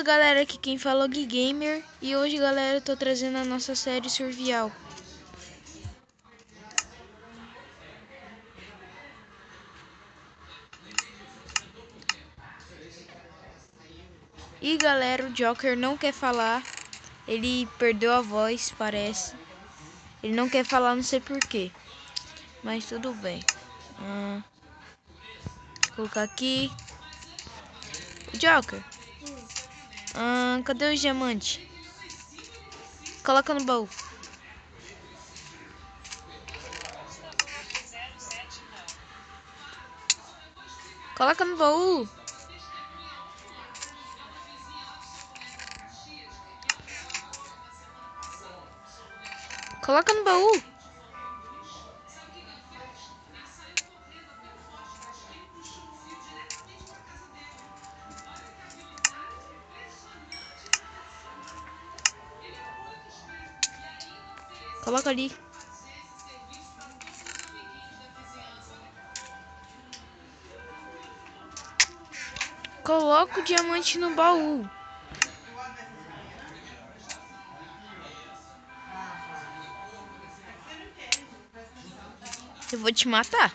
galera, aqui quem fala é o Gui Gamer. E hoje, galera, eu tô trazendo a nossa série Survival. E galera, o Joker não quer falar. Ele perdeu a voz, parece. Ele não quer falar, não sei porquê. Mas tudo bem. Vou colocar aqui. Joker. Cadê os diamantes? Coloca no baú. Coloca no baú. Coloca no baú. Coloca ali. Coloca o diamante no baú. Eu vou te matar.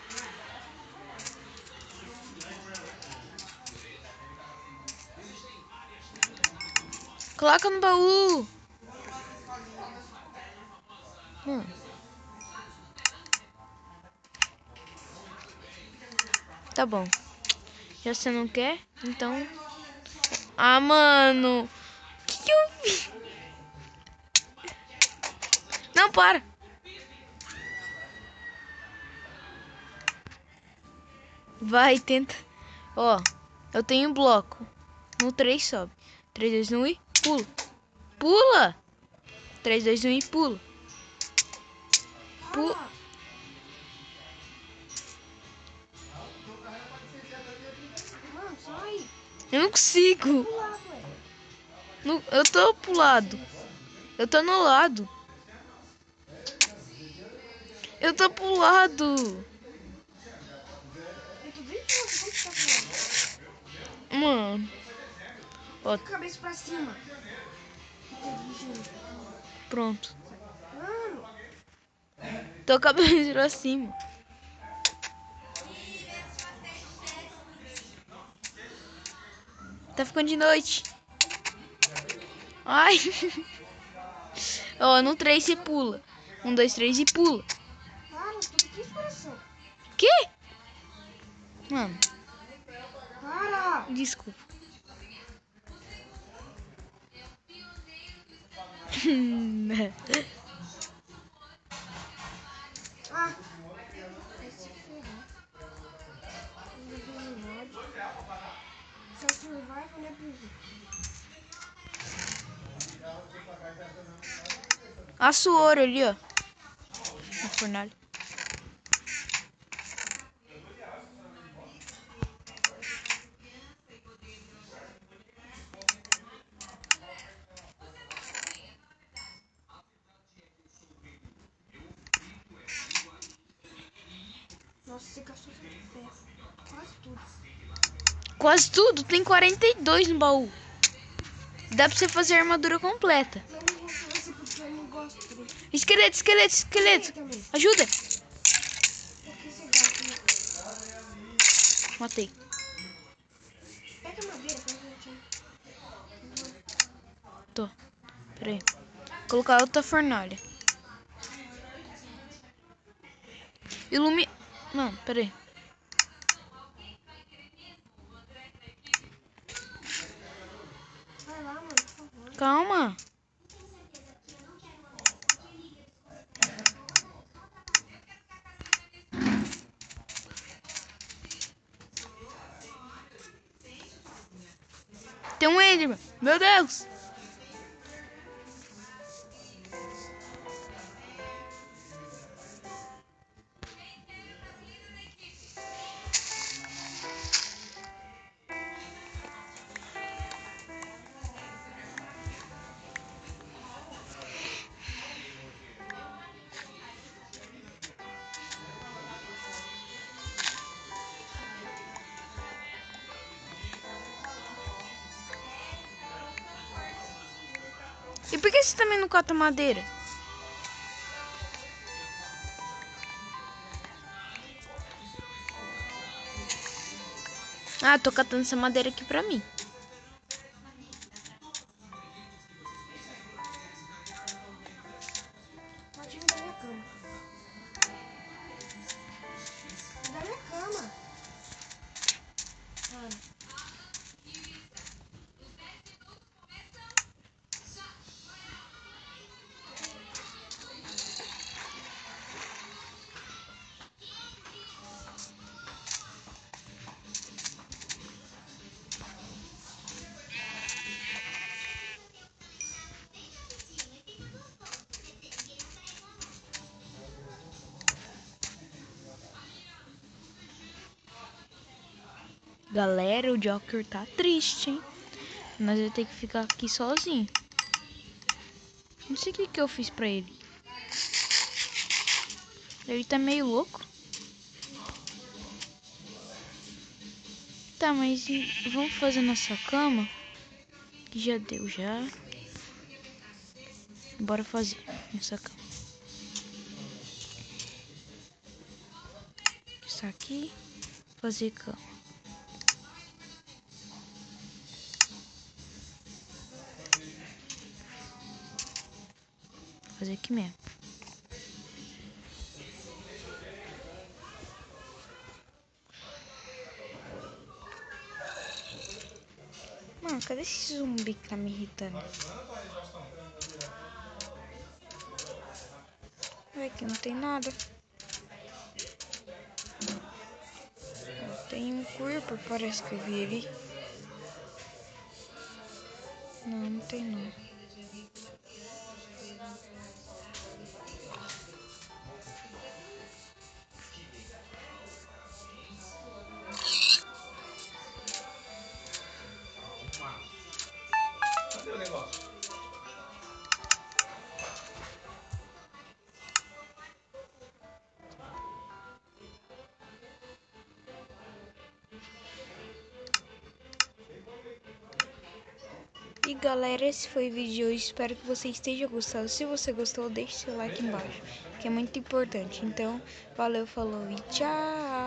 Coloca no baú. Tá bom. Já você não quer? Então... Ah, mano. Que eu vi? Não, para. Vai, tenta. Ó, eu tenho um bloco. No 3 sobe. 3, 2, 1 e pula. Pula! 3, 2, 1 e pula. Pula. Eu não consigo. Eu tô pro lado. Eu tô no lado. Eu tô pro lado. Mano. Ó. Cabeça pra cima. Pronto. Tô com a cabeça pra cima. Tá ficando de noite. Ai. Ó, no 3 você pula. 1, 2, 3 e pula. Para, tô aqui, coração. Que? Mano. Para. Desculpa. Ah. Só survival, né, Bibi? Aço ouro ali, ó. Na fornalha. Nossa, você gastou seu pé. Quase tudo. Quase tudo. Tem 42 no baú. Dá pra você fazer a armadura completa. Eu não vou fazer porque eu não gosto dele. Esqueleto, esqueleto, esqueleto. Ajuda. Por que você gosta, né? Matei. Pega a madeira pra gente. Tô. Pera aí. Vou colocar outra fornalha. Não, pera aí. Vai lá, mano, por favor. Calma. Tem um Enderman. Meu Deus. E por que você também não corta madeira? Ah, tô catando essa madeira aqui pra mim. Pode vir da minha cama. Da minha cama. Ah. Galera, o Joker tá triste, hein? Nós vamos ter que ficar aqui sozinho. Não sei o que eu fiz pra ele. Ele tá meio louco. Tá, mas vamos fazer nossa cama? Que já deu, já. Bora fazer nossa cama. Isso aqui. Fazer cama. Fazer aqui mesmo. Mano, cadê esse zumbi que tá me irritando? Ué, aqui não tem nada. Tem um corpo, parece que eu vi ali. Não, não tem não. Cadê o negócio? E galera, esse foi o vídeo de hoje. Espero que você esteja gostando. Se você gostou, deixe seu like embaixo, que é muito importante. Então, valeu, falou e tchau!